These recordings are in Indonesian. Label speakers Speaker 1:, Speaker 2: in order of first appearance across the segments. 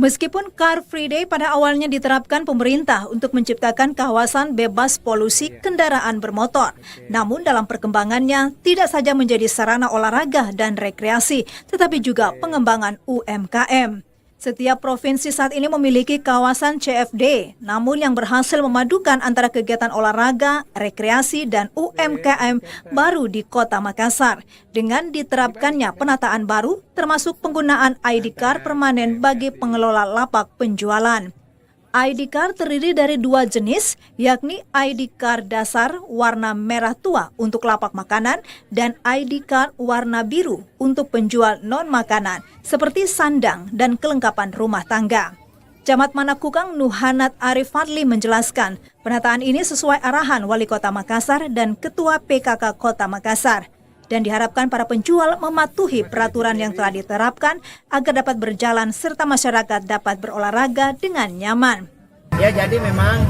Speaker 1: Meskipun Car Free Day pada awalnya diterapkan pemerintah untuk menciptakan kawasan bebas polusi kendaraan bermotor, namun dalam perkembangannya tidak saja menjadi sarana olahraga dan rekreasi, tetapi juga pengembangan UMKM. Setiap provinsi saat ini memiliki kawasan CFD, namun yang berhasil memadukan antara kegiatan olahraga, rekreasi, dan UMKM baru di Kota Makassar. Dengan diterapkannya penataan baru, termasuk penggunaan ID card permanen bagi pengelola lapak penjualan. ID card terdiri dari dua jenis, yakni ID card dasar warna merah tua untuk lapak makanan dan ID card warna biru untuk penjual non-makanan seperti sandang dan kelengkapan rumah tangga. Camat Manakukang Nuhanat Arif Fadli menjelaskan, penataan ini sesuai arahan Wali Kota Makassar dan Ketua PKK Kota Makassar, dan diharapkan para penjual mematuhi peraturan yang telah diterapkan agar dapat berjalan serta masyarakat dapat berolahraga dengan nyaman.
Speaker 2: Ya, jadi memang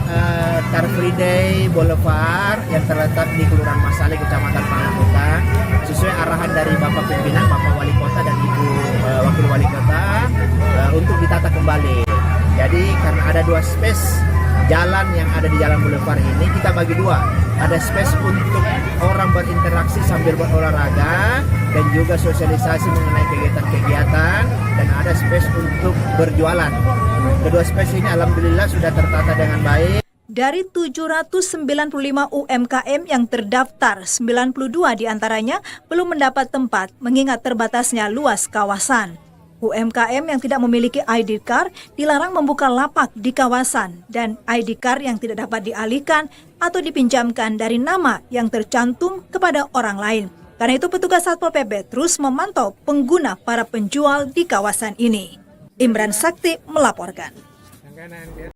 Speaker 2: Car Free Day Boulevard yang terletak di Kelurahan Masale, Kecamatan Panakukang, sesuai arahan dari Bapak Pimpinan, Bapak Wali Kota dan Ibu Wakil Wali Kota untuk ditata kembali. Jadi karena ada dua space jalan yang ada di Jalan Boulevard ini, kita bagi dua. Ada space untuk orang berinteraksi sambil berolahraga dan juga sosialisasi mengenai kegiatan-kegiatan, dan ada space untuk berjualan. Kedua space ini alhamdulillah sudah tertata dengan baik.
Speaker 1: Dari 795 UMKM yang terdaftar, 92 diantaranya belum mendapat tempat mengingat terbatasnya luas kawasan. UMKM yang tidak memiliki ID card dilarang membuka lapak di kawasan, dan ID card yang tidak dapat dialihkan atau dipinjamkan dari nama yang tercantum kepada orang lain. Karena itu petugas Satpol PP terus memantau pengguna para penjual di kawasan ini. Imran Sakti melaporkan.